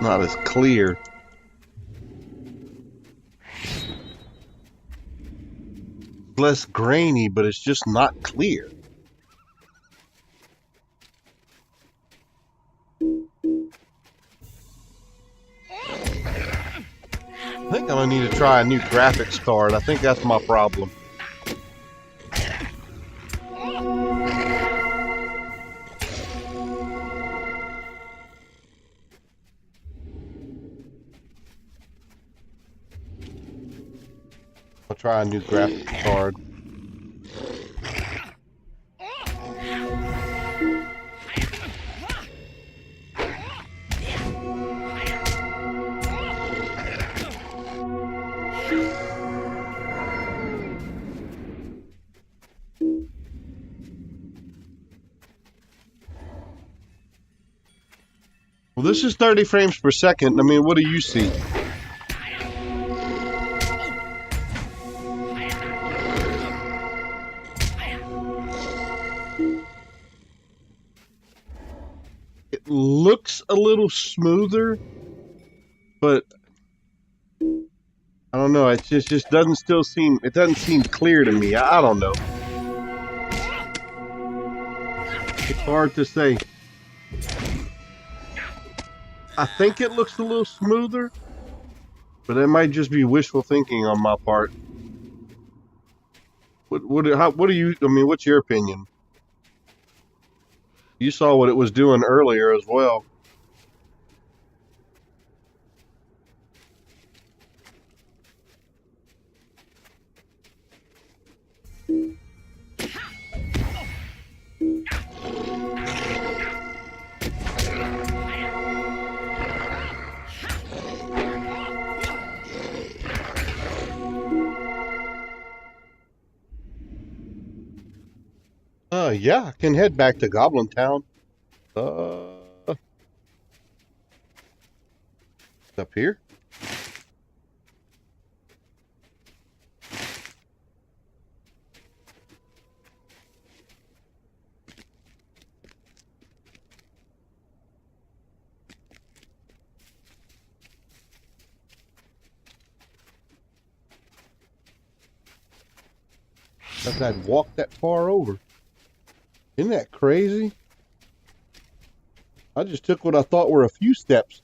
Not as clear. Less grainy, but it's just not clear. I think I'm gonna need to try a new graphics card. I think that's my problem. I'll try a new graphics card. Well, this is 30 frames per second. I mean, what do you see? It looks a little smoother, but I don't know. It just doesn't still seem. It doesn't seem clear to me. I don't know. It's hard to say. I think it looks a little smoother, but it might just be wishful thinking on my part. What do you? I mean, what's your opinion? You saw what it was doing earlier as well. Yeah, I can head back to Goblin Town. Up here. I'd walk that far over. Isn't that crazy? I just took what I thought were a few steps.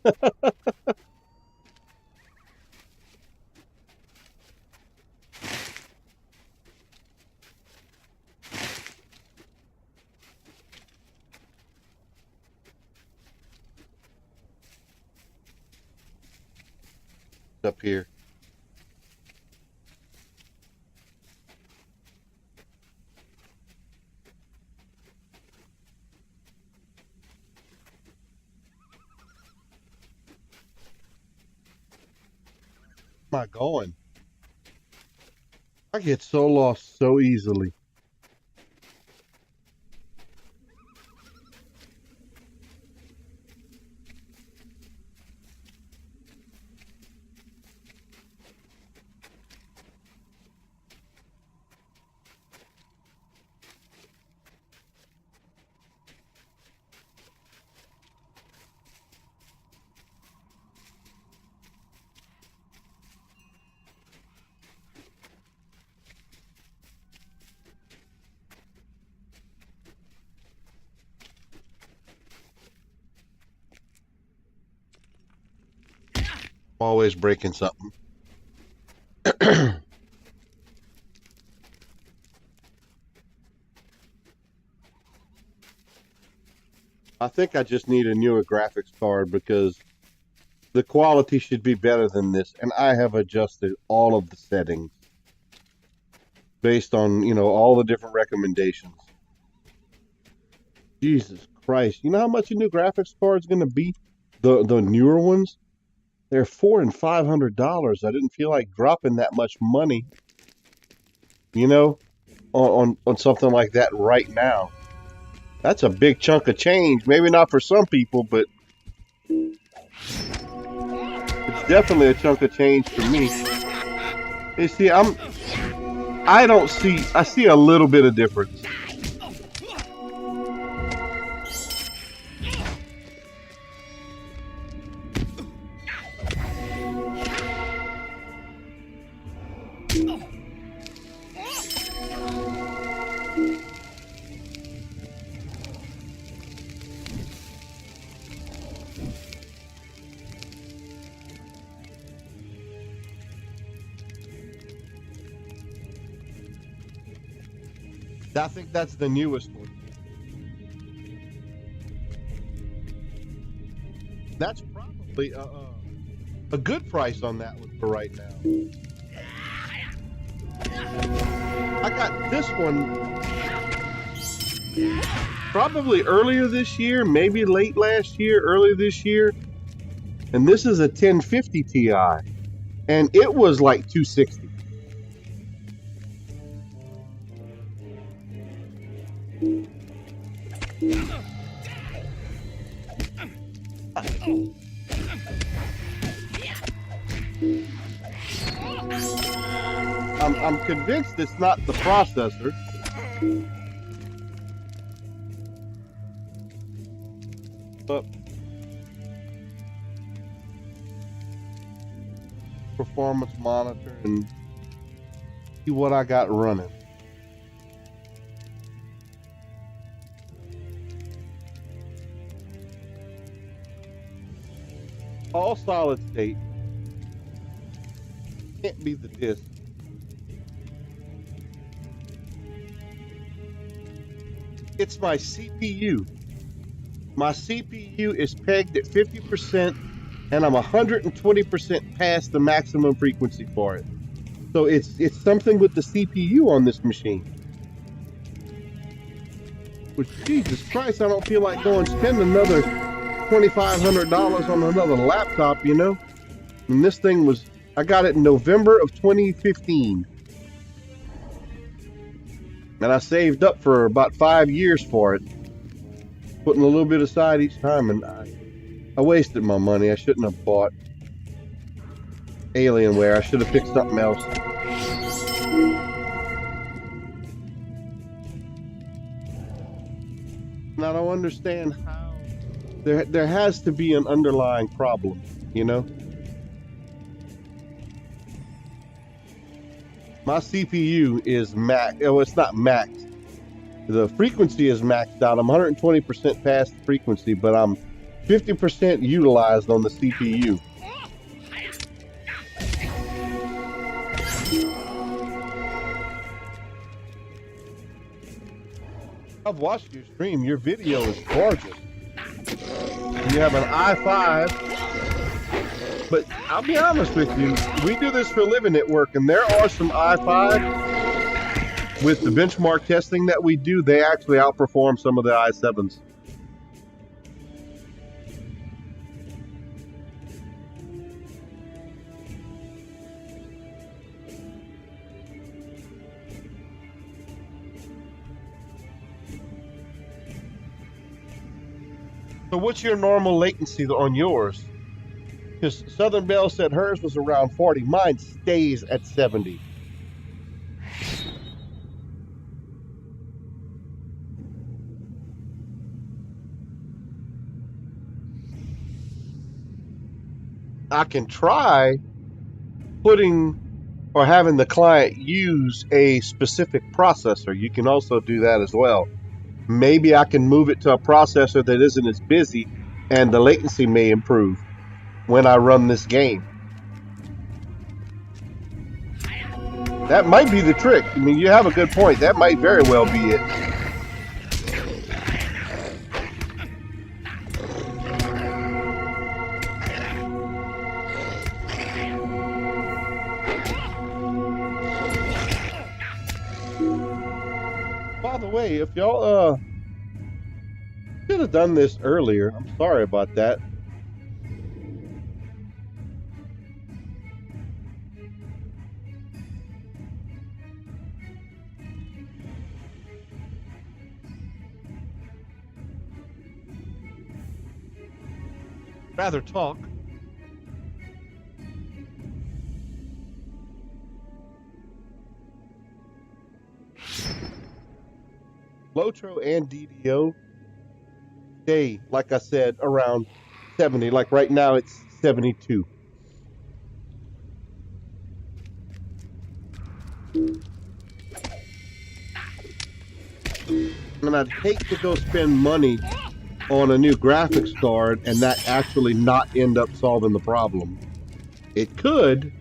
Up here. Where am I going? I get so lost so easily. Always breaking something. I think I just need a newer graphics card because the quality should be better than this, and I have adjusted all of the settings based on, all the different recommendations. Jesus Christ. You know how much a new graphics card is going to be? The newer ones? They're $400 and $500. I didn't feel like dropping that much money, on something like that right now. That's a big chunk of change. Maybe not for some people, but it's definitely a chunk of change for me. You see, I see a little bit of difference. I think that's the newest one. That's probably a good price on that one for right now. I got this one probably earlier this year, maybe late last year, early this year. And this is a 1050 Ti. And it was like 260. I'm convinced it's not the processor. But performance monitor and see what I got running. All solid state. Can't be the disk. It's my CPU. My CPU is pegged at 50%, and I'm 120% past the maximum frequency for it. So it's something with the CPU on this machine. Which, Jesus Christ, I don't feel like going spend another $2,500 on another laptop, you know? And this thing was, I got it in November of 2015. And I saved up for about 5 years for it, putting a little bit aside each time, and I wasted my money. I shouldn't have bought Alienware. I should have picked something else. And I don't understand how there has to be an underlying problem, you know? My CPU is max. Oh, it's not maxed. The frequency is maxed out. I'm 120% past the frequency, but I'm 50% utilized on the CPU. I've watched your stream. Your video is gorgeous. You have an i5. But I'll be honest with you, we do this for a living at work, and there are some i5 with the benchmark testing that we do, they actually outperform some of the i7s. So what's your normal latency on yours? Because Southern Belle said hers was around 40. Mine stays at 70. I can try putting or having the client use a specific processor. You can also do that as well. Maybe I can move it to a processor that isn't as busy, and the latency may improve when I run this game. That might be the trick. I mean, you have a good point. That might very well be it. By the way, if y'all should have done this earlier, I'm sorry about that. Rather talk. LOTRO and DDO stay, like I said, around 70. Like right now, it's 72. And I'd hate to go spend money on a new graphics card and that actually not end up solving the problem. It could,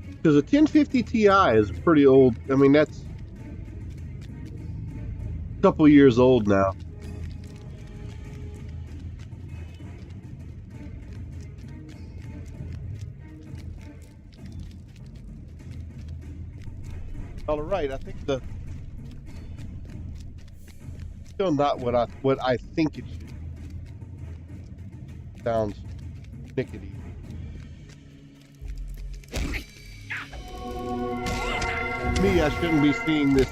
because a 1050 Ti is pretty old. I mean, that's a couple years old now. All right, I think the still not what I think it should. Sounds nickety. Me, I shouldn't be seeing this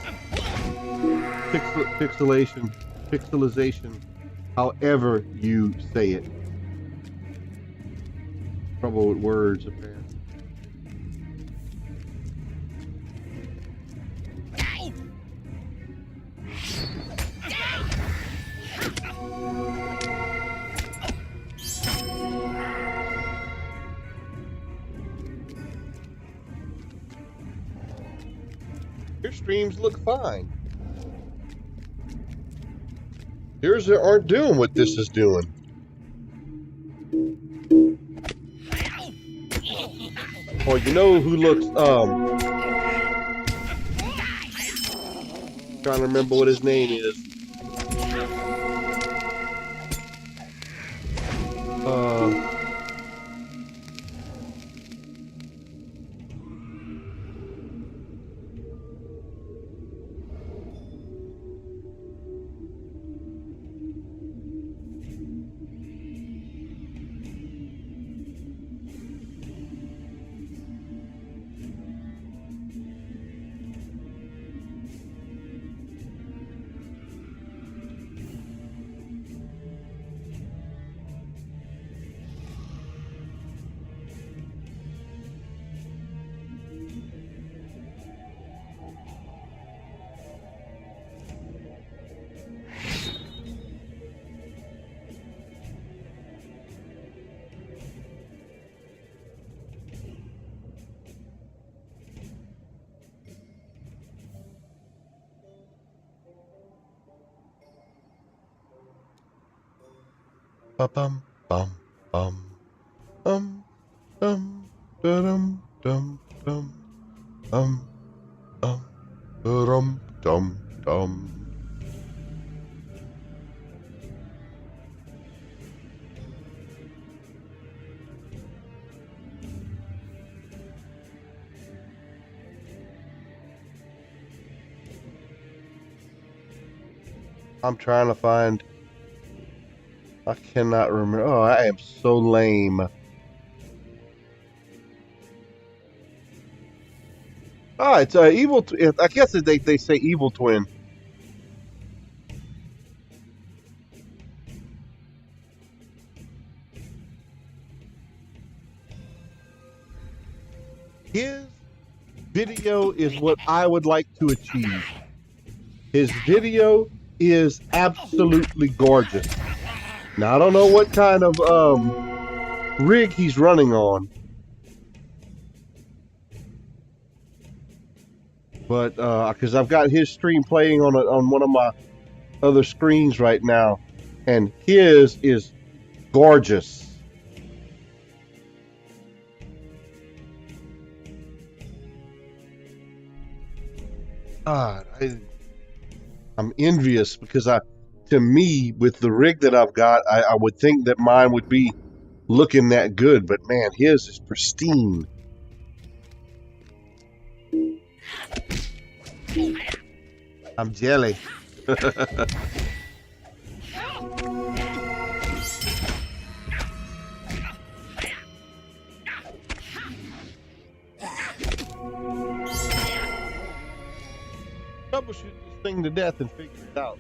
pixelization, however you say it. Trouble with words, apparently. Your streams look fine. Yours aren't doing what this is doing. Or you know who looks trying to remember what his name is. Bum bum bum dum dum dum dum dum dum dum dum. I'm trying to find. I cannot remember. Oh, I am so lame. Ah, it's evil. I guess they say evil twin. His video is what I would like to achieve. His video is absolutely gorgeous. Now I don't know what kind of rig he's running on, but because I've got his stream playing on one of my other screens right now, and his is gorgeous. I'm envious because to me, with the rig that I've got, I would think that mine would be looking that good, but man, his is pristine. I'm jelly. Troubleshoot this thing to death and figure it out.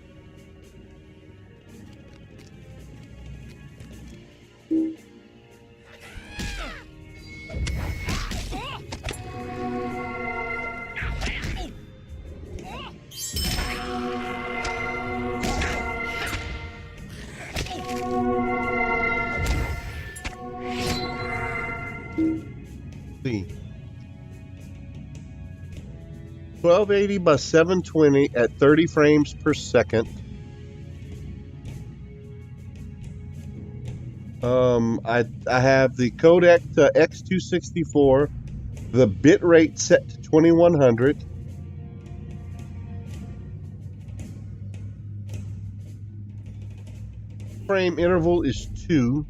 See. 1280 by 720 at 30 frames per second. I have the codec to X264, the bit rate set to 2100. Frame interval is 2,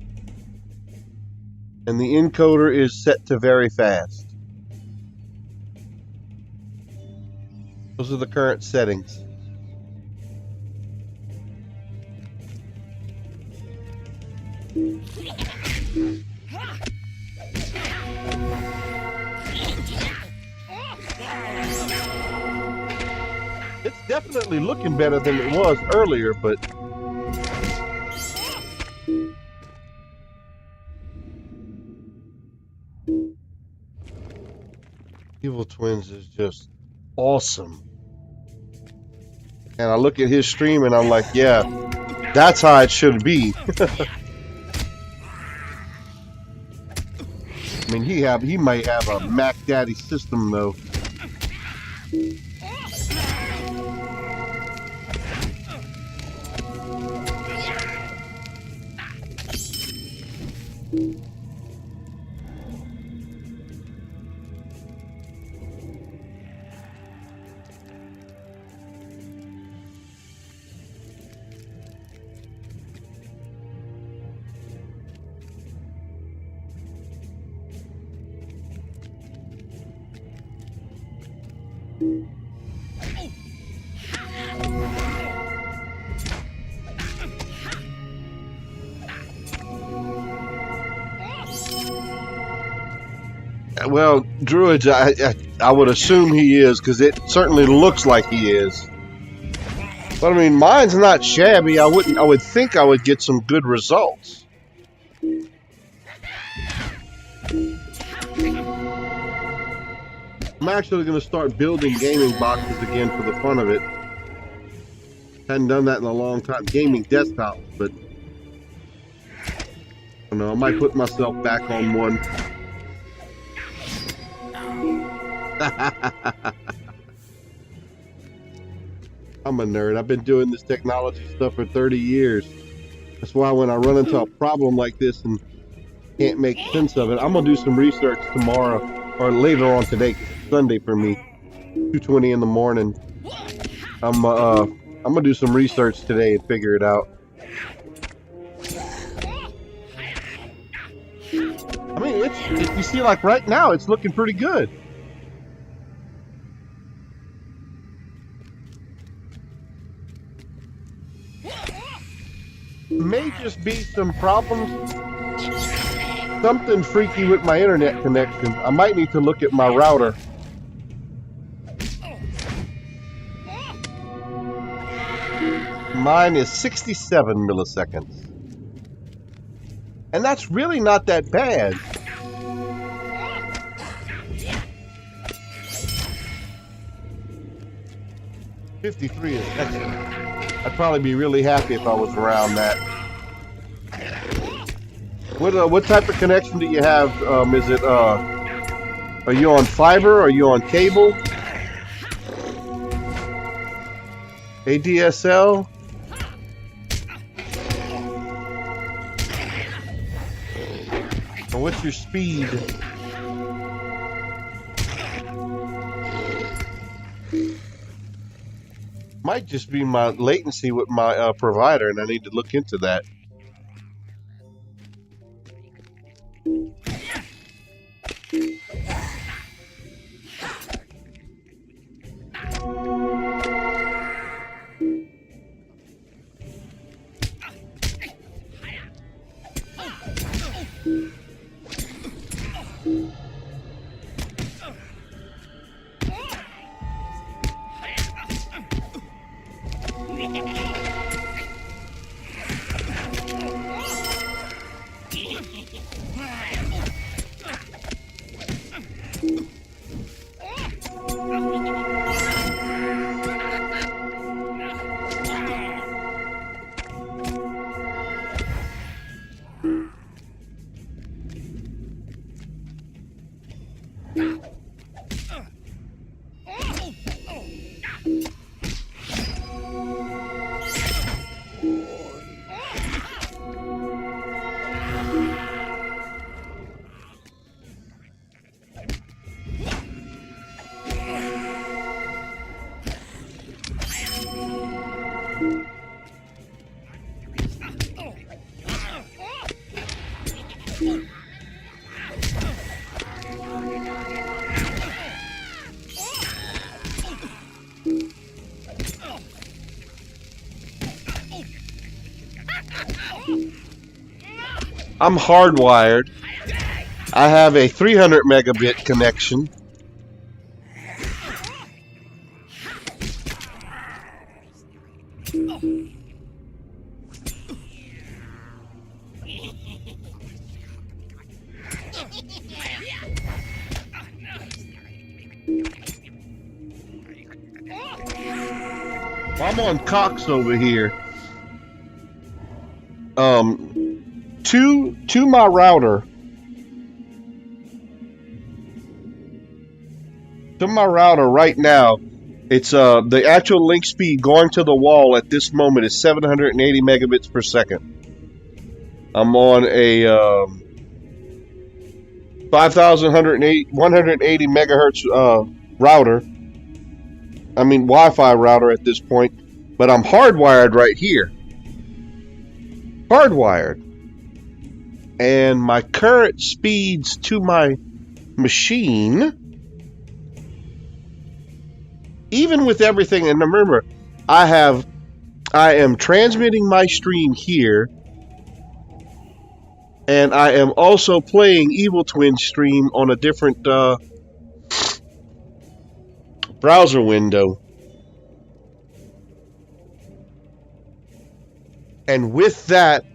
and the encoder is set to very fast. Those are the current settings. It's definitely looking better than it was earlier, but Evil Twins is just awesome. And I look at his stream and I'm like, yeah, that's how it should be. I mean, he might have a Mac Daddy system though. Well, Druids, I would assume he is, because it certainly looks like he is. But I mean, mine's not shabby. I would think I would get some good results. I'm actually going to start building gaming boxes again for the fun of it. Hadn't done that in a long time. Gaming desktops, but I don't know. I might put myself back on one. I'm a nerd. I've been doing this technology stuff for 30 years. That's why when I run into a problem like this and can't make sense of it, I'm gonna do some research tomorrow or later on today. 'Cause it's Sunday for me, 2:20 in the morning. I'm gonna do some research today and figure it out. I mean, it's you see, like right now, it's looking pretty good. May just be some problems, something freaky with my internet connection. I might need to look at my router. Mine is 67 milliseconds. And that's really not that bad. $53 is excellent. I'd probably be really happy if I was around that. What type of connection do you have? Is it are you on fiber? Are you on cable? ADSL? And what's your speed? Might just be my latency with my provider, and I need to look into that. I'm hardwired. I have a 300 megabit connection. I'm on Cox over here. To my router. To my router right now, it's the actual link speed going to the wall at this moment is 780 megabits per second. I'm on a 180 megahertz router. I mean Wi-Fi router at this point, but I'm hardwired right here. Hardwired. And my current speeds to my machine, even with everything, and remember, I am transmitting my stream here, and I am also playing Evil Twin stream on a different browser window. And with that,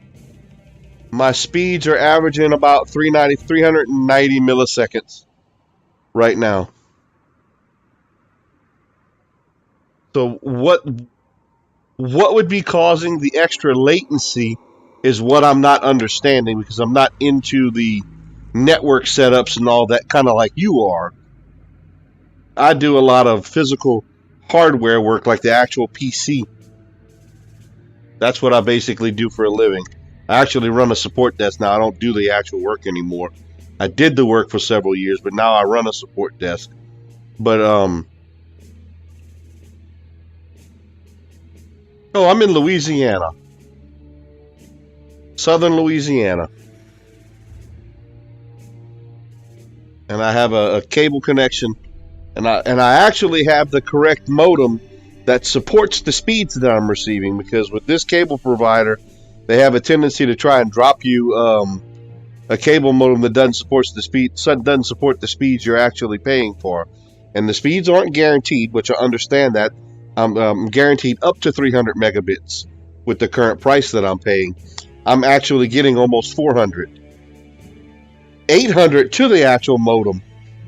my speeds are averaging about 390 milliseconds right now. So what would be causing the extra latency is what I'm not understanding, because I'm not into the network setups and all that, kind of like you are. I do a lot of physical hardware work, like the actual PC. That's what I basically do for a living. I actually run a support desk now. I don't do the actual work anymore. I did the work for several years, but now I run a support desk. But oh, I'm in Louisiana. Southern Louisiana. And I have a cable connection, and I actually have the correct modem that supports the speeds that I'm receiving, because with this cable provider, they have a tendency to try and drop you a cable modem that doesn't support the speeds you're actually paying for. And the speeds aren't guaranteed, which I understand that. I'm guaranteed up to 300 megabits with the current price that I'm paying. I'm actually getting almost 400. 800 to the actual modem.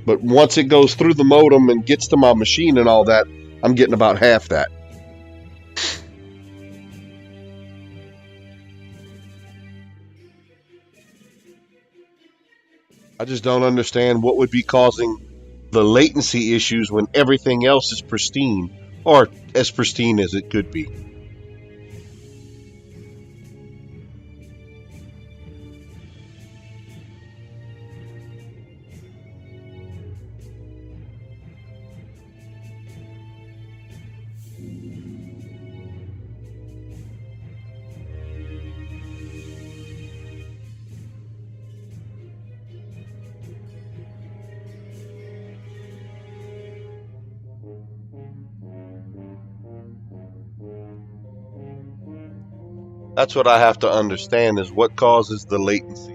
But once it goes through the modem and gets to my machine and all that, I'm getting about half that. I just don't understand what would be causing the latency issues when everything else is pristine, or as pristine as it could be. That's what I have to understand, is what causes the latency.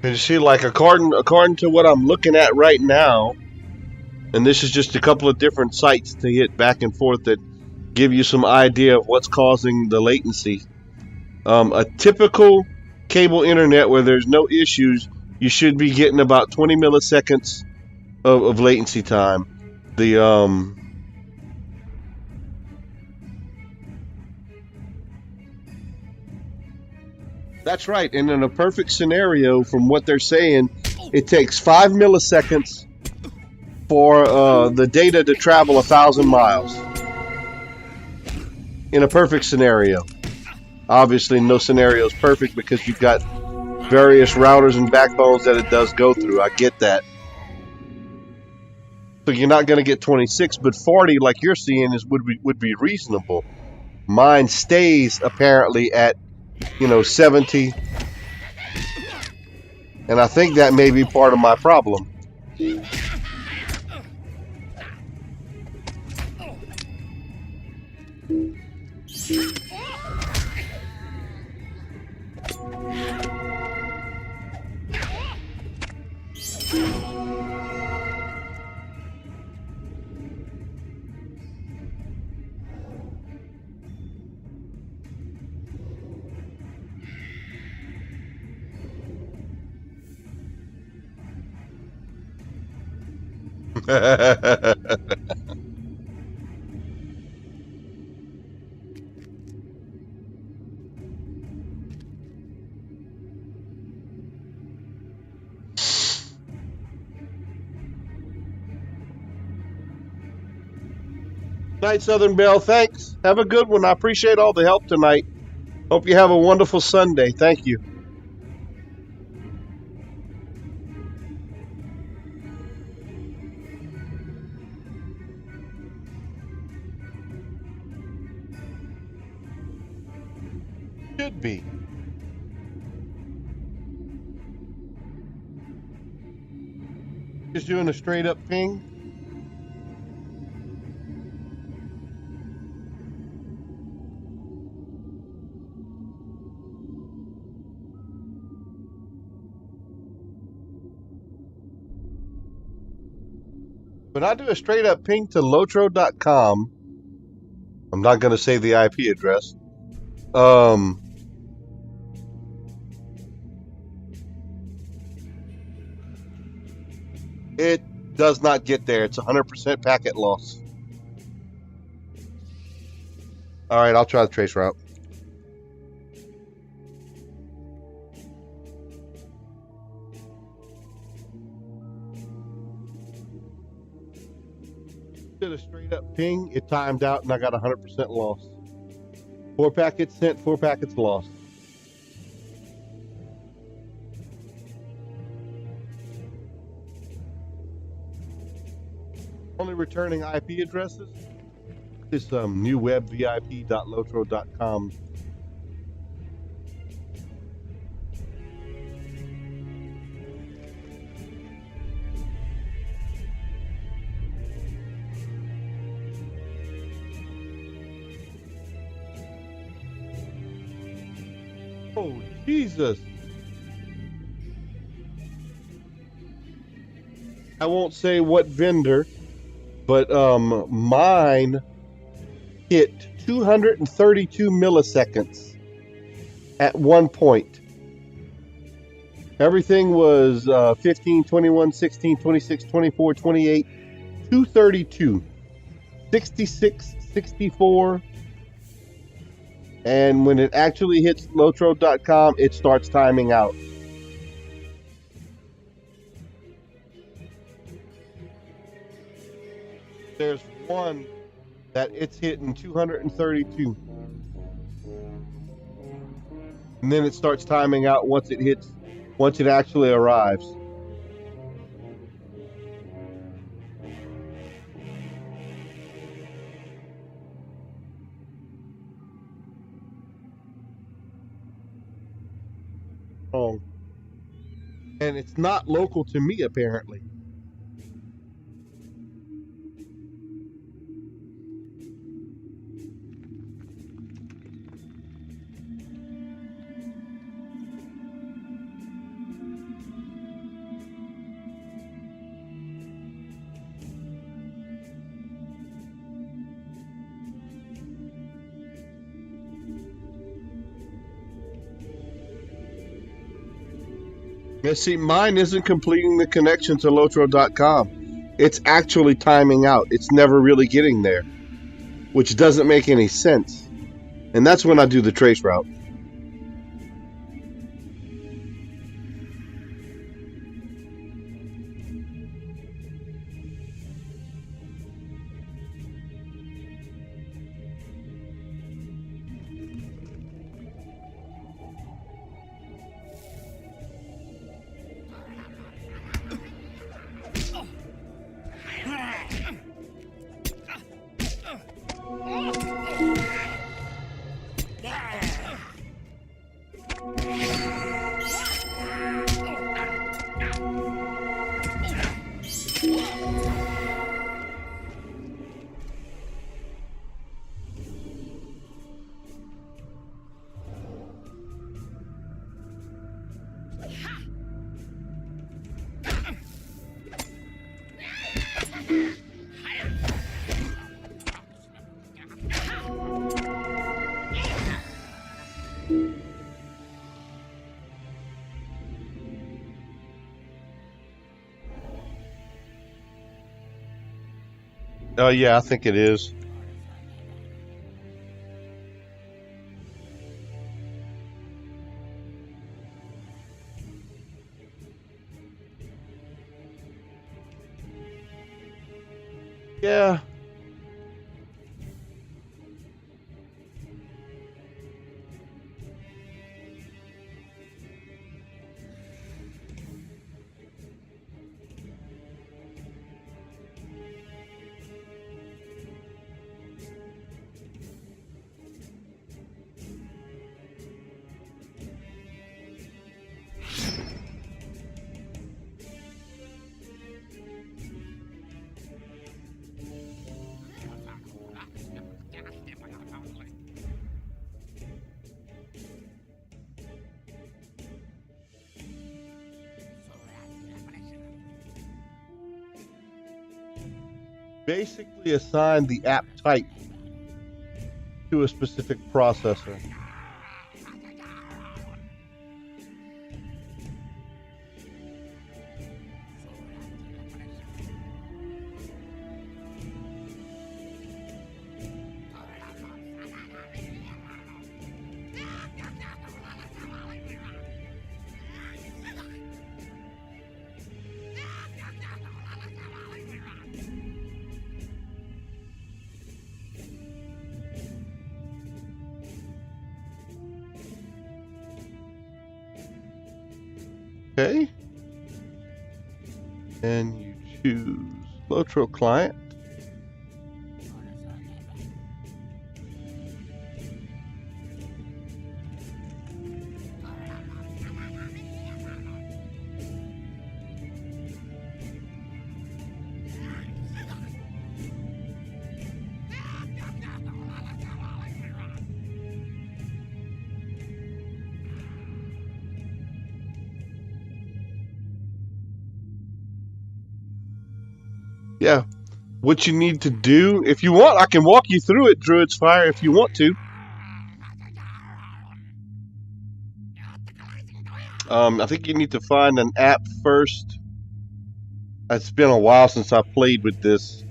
And you see, like, according to what I'm looking at right now, and this is just a couple of different sites to hit back and forth that give you some idea of what's causing the latency. A typical cable internet where there's no issues, you should be getting about 20 milliseconds of latency time. That's right, and in a perfect scenario, from what they're saying, it takes 5 milliseconds for the data to travel 1,000 miles in a perfect scenario. Obviously, no scenario is perfect because you've got various routers and backbones that it does go through. I get that. So you're not going to get 26, but 40, like you're seeing, would be reasonable. Mine stays apparently at 70, and I think that may be part of my problem. Night, Southern Belle. Thanks. Have a good one. I appreciate all the help tonight. Hope you have a wonderful Sunday. Thank you. Should be. Just doing a straight up ping. When I do a straight up ping to LOTRO.com, I'm not going to say the IP address. It does not get there. It's 100% packet loss. All right, I'll try the trace route. Did a straight up ping, it timed out, and I got 100% loss. 4 packets sent, 4 packets lost. Only returning IP addresses is newwebvip.lotro.com. Oh, Jesus. I won't say what vendor, but mine hit 232 milliseconds at one point. Everything was 15, 21, 16, 26, 24, 28, 232, 66, 64. And when it actually hits LOTRO.com, it starts timing out. There's one that it's hitting 232. And then it starts timing out once it actually arrives. Oh. And it's not local to me, apparently. Yeah, see, mine isn't completing the connection to Lotro.com. It's actually timing out. It's never really getting there, which doesn't make any sense. And that's when I do the trace route. Yeah, I think it is. Yeah. Basically assign the app type to a specific processor. Okay. And you choose LOTRO client. Yeah. What you need to do, if you want, I can walk you through it, Druid's Fire, if you want to. I think you need to find an app first. It's been a while since I played with this.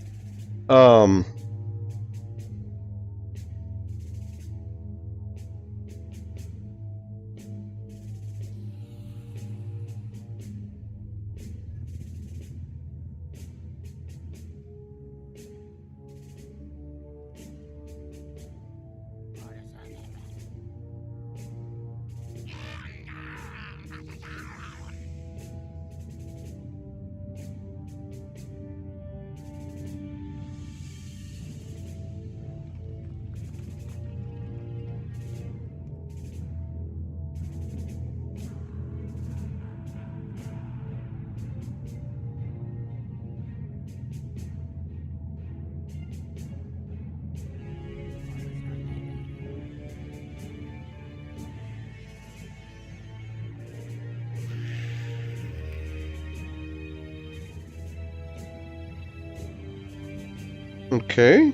Okay.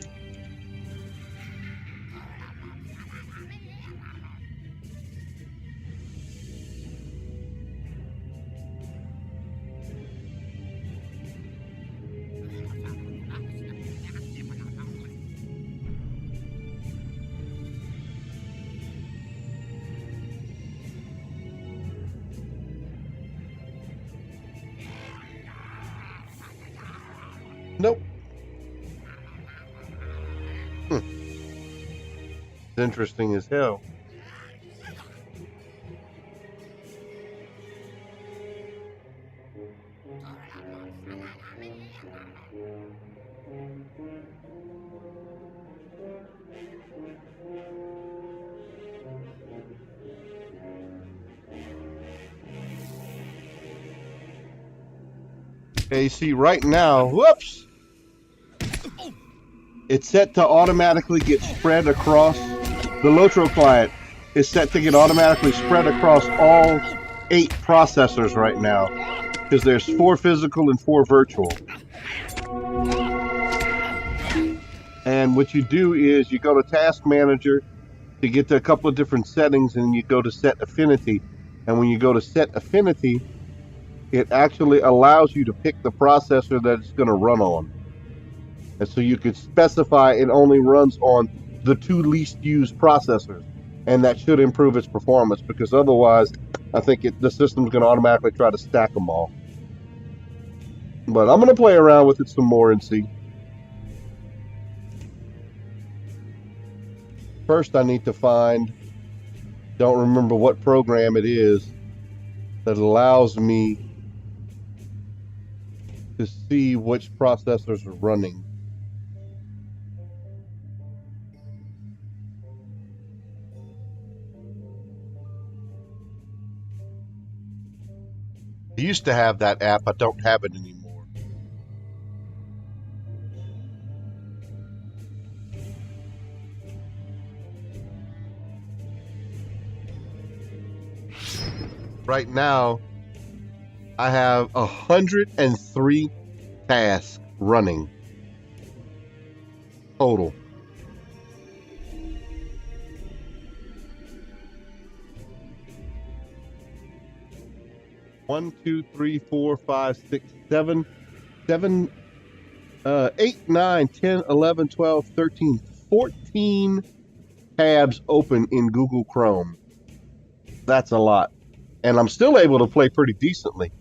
Nope. It's interesting as hell. Okay, see, right now, whoops, it's set to automatically get spread across. The LOTRO client is set to get automatically spread across all 8 processors right now, because there's 4 physical and 4 virtual. And what you do is you go to Task Manager to get to a couple of different settings, and you go to Set Affinity. And when you go to Set Affinity, it actually allows you to pick the processor that it's going to run on. And so you could specify it only runs on the 2 least used processors. And that should improve its performance, because otherwise, I think the system's going to automatically try to stack them all. But I'm going to play around with it some more and see. First, I need to find, don't remember what program it is that allows me to see which processors are running. I used to have that app. I don't have it anymore. Right now, I have 103 tasks running total. One, two, three, four, five, six, seven, 8, 9, 10, 11, 12, 13, 14 tabs open in Google Chrome. That's a lot. And I'm still able to play pretty decently,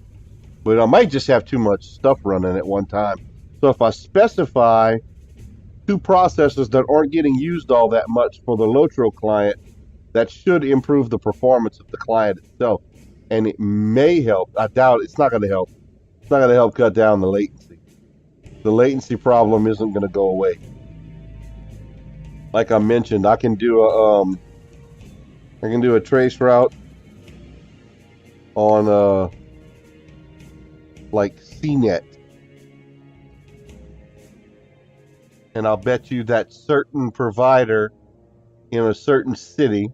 but I might just have too much stuff running at one time. So if I specify 2 processors that aren't getting used all that much for the LOTRO client, that should improve the performance of the client itself. And it may help. I doubt it's not going to help. It's not going to help cut down the latency. The latency problem isn't going to go away. Like I mentioned, I can do a trace route on like CNET, and I'll bet you that certain provider in a certain city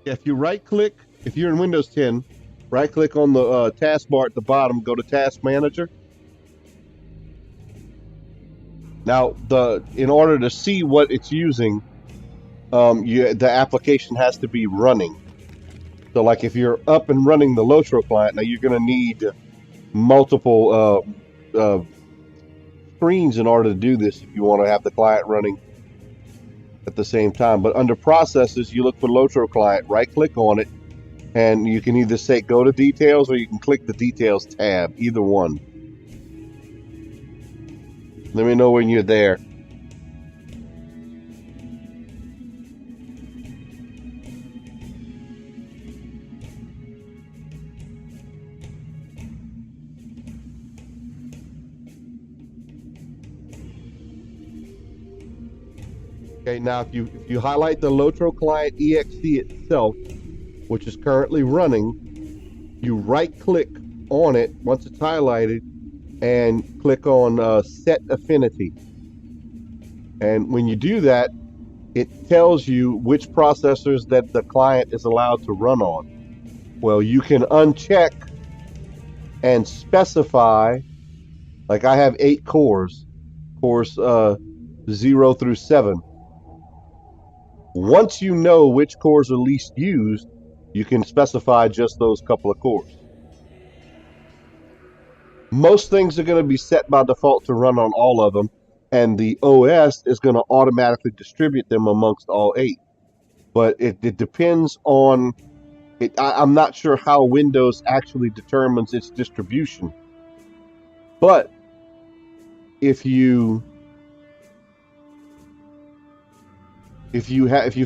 if you right click, if you're in Windows 10, right click on the taskbar at the bottom, go to Task Manager. Now, in order to see what it's using, the application has to be running. So, like if you're up and running the LOTRO client, now you're going to need multiple screens in order to do this if you want to have the client running at the same time. But under Processes, you look for LOTRO client, right-click on it, and you can either say Go to Details, or you can click the Details tab, either one. Let me know when you're there. Okay, now if you highlight the LOTRO client exe itself, which is currently running, you right-click on it once it's highlighted, and click on Set Affinity. And when you do that, it tells you which processors that the client is allowed to run on. Well, you can uncheck and specify, like I have 8 cores, 0 through 7. Once you know which cores are least used, you can specify just those couple of cores. Most things are going to be set by default to run on all of them, and the OS is going to automatically distribute them amongst all 8. But it depends on it. I'm not sure how Windows actually determines its distribution. But if you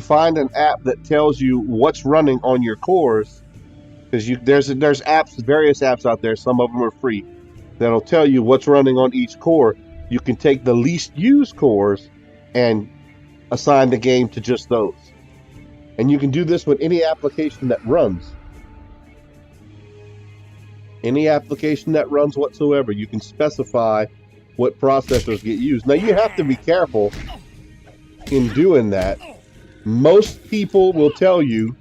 find an app that tells you what's running on your cores, because there's various apps out there, some of them are free, that'll tell you what's running on each core. You can take the least used cores and assign the game to just those. And you can do this with any application that runs. Any application that runs whatsoever, you can specify what processors get used. Now, you have to be careful in doing that. Most people will tell you,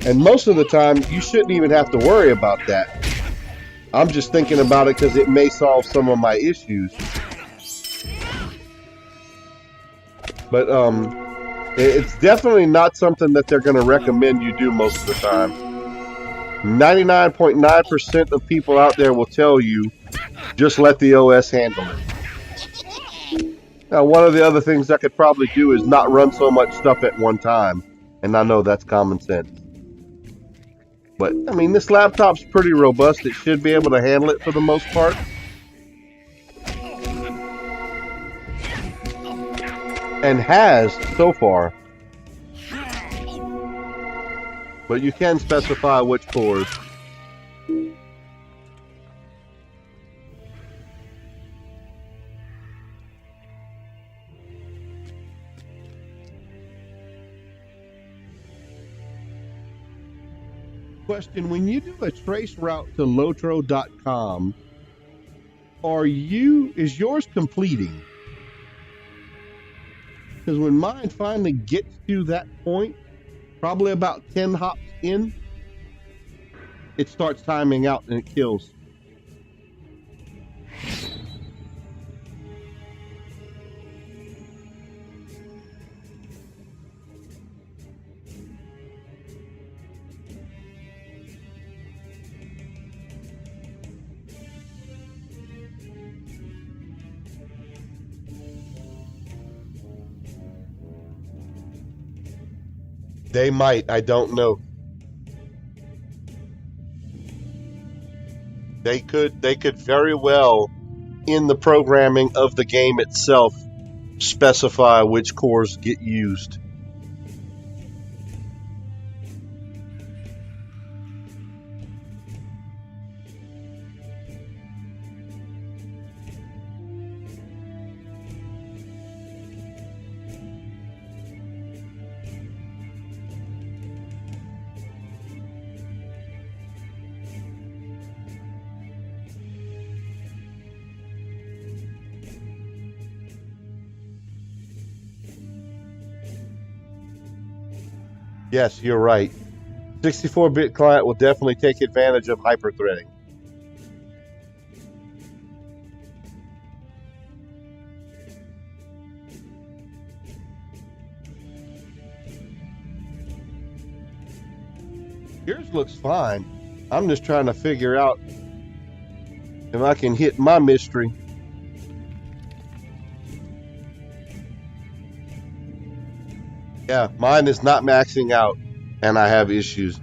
and most of the time, you shouldn't even have to worry about that. I'm just thinking about it because it may solve some of my issues. But It's definitely not something that they're going to recommend you do most of the time. 99.9% of people out there will tell you just let the OS handle it. Now, one of the other things I could probably do is not run so much stuff at one time. And I know that's common sense. But, I mean, this laptop's pretty robust. It should be able to handle it for the most part. And has so far. But you can specify which cores. Question: when you do a trace route to LOTRO.com, is yours completing? Because when mine finally gets to that point, probably about 10 hops in, it starts timing out and it kills. They might. I don't know. They could very well, in the programming of the game itself, specify which cores get used. Yes, you're right. 64-bit client will definitely take advantage of hyperthreading. Yours looks fine. I'm just trying to figure out if I can hit my mystery. Yeah, mine is not maxing out, and I have issues.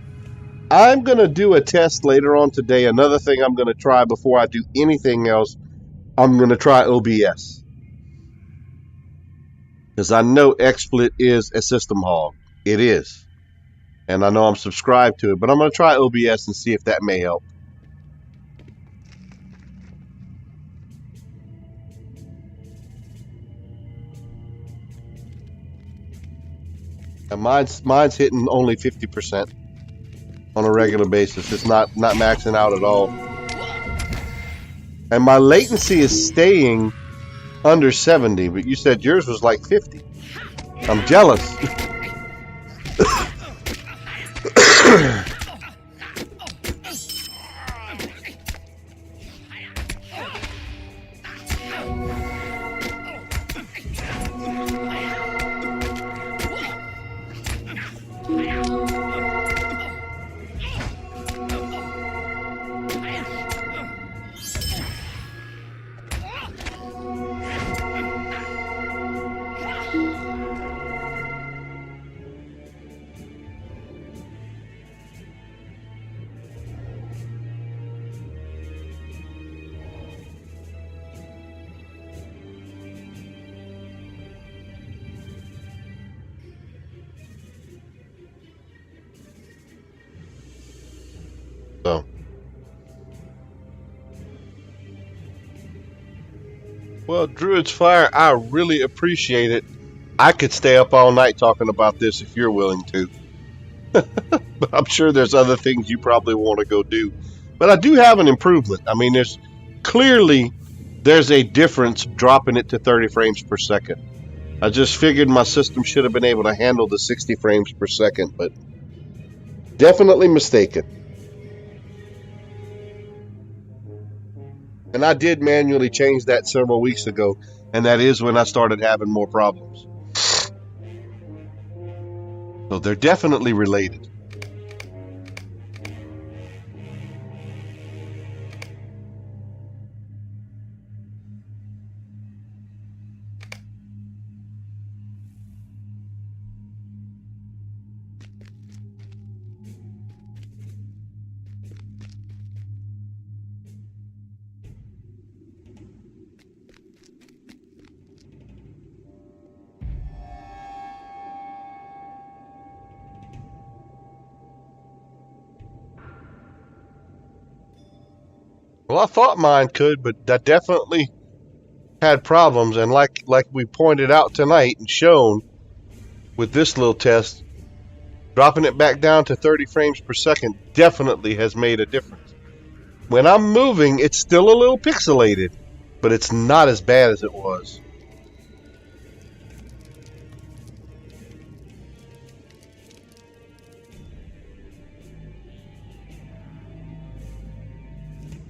I'm going to do a test later on today. Another thing I'm going to try before I do anything else, I'm going to try OBS. Because I know XSplit is a system hog. It is. And I know I'm subscribed to it, but I'm going to try OBS and see if that may help. And mine's hitting only 50% on a regular basis. It's not maxing out at all. And my latency is staying under 70, but you said yours was like 50. I'm jealous. So, well, Druid's Fire, I really appreciate it. I could stay up all night talking about this if you're willing to. But I'm sure there's other things you probably want to go do. But I do have an improvement. I mean, there's a difference dropping it to 30 frames per second. I just figured my system should have been able to handle the 60 frames per second, but definitely mistaken. And I did manually change that several weeks ago, and that is when I started having more problems. So they're definitely related. Well, I thought mine could, but that definitely had problems. And like we pointed out tonight and shown with this little test, dropping it back down to 30 frames per second definitely has made a difference. When I'm moving, it's still a little pixelated, but it's not as bad as it was.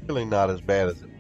Really not as bad as it was.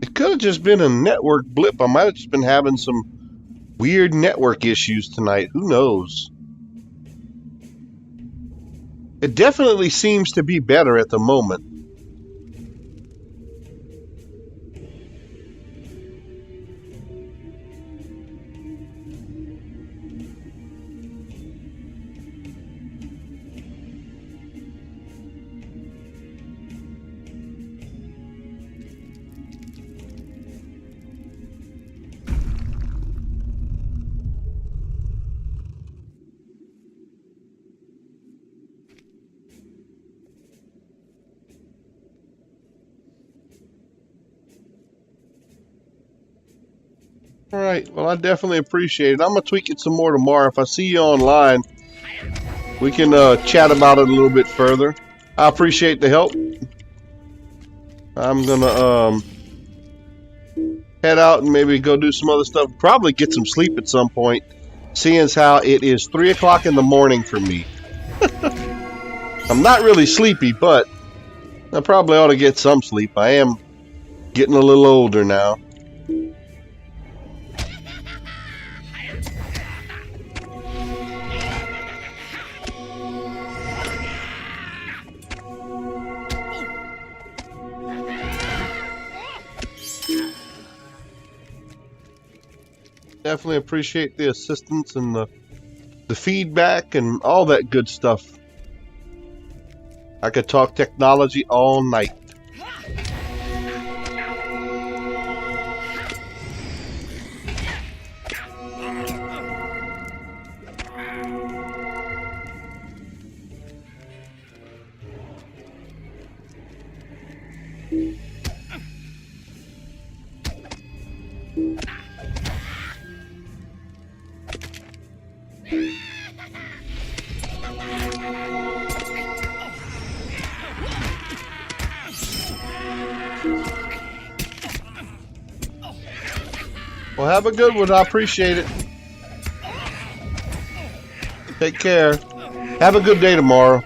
It could have just been a network blip. I might have just been having some weird network issues tonight. Who knows? It definitely seems to be better at the moment. All right. Well, I definitely appreciate it. I'm going to tweak it some more tomorrow. If I see you online, we can chat about it a little bit further. I appreciate the help. I'm going to head out and maybe go do some other stuff. Probably get some sleep at some point, seeing as how it is 3 o'clock in the morning for me. I'm not really sleepy, but I probably ought to get some sleep. I am getting a little older now. Definitely appreciate the assistance and the feedback and all that good stuff. I could talk technology all night. Well, have a good one. I appreciate it. Take care. Have a good day tomorrow.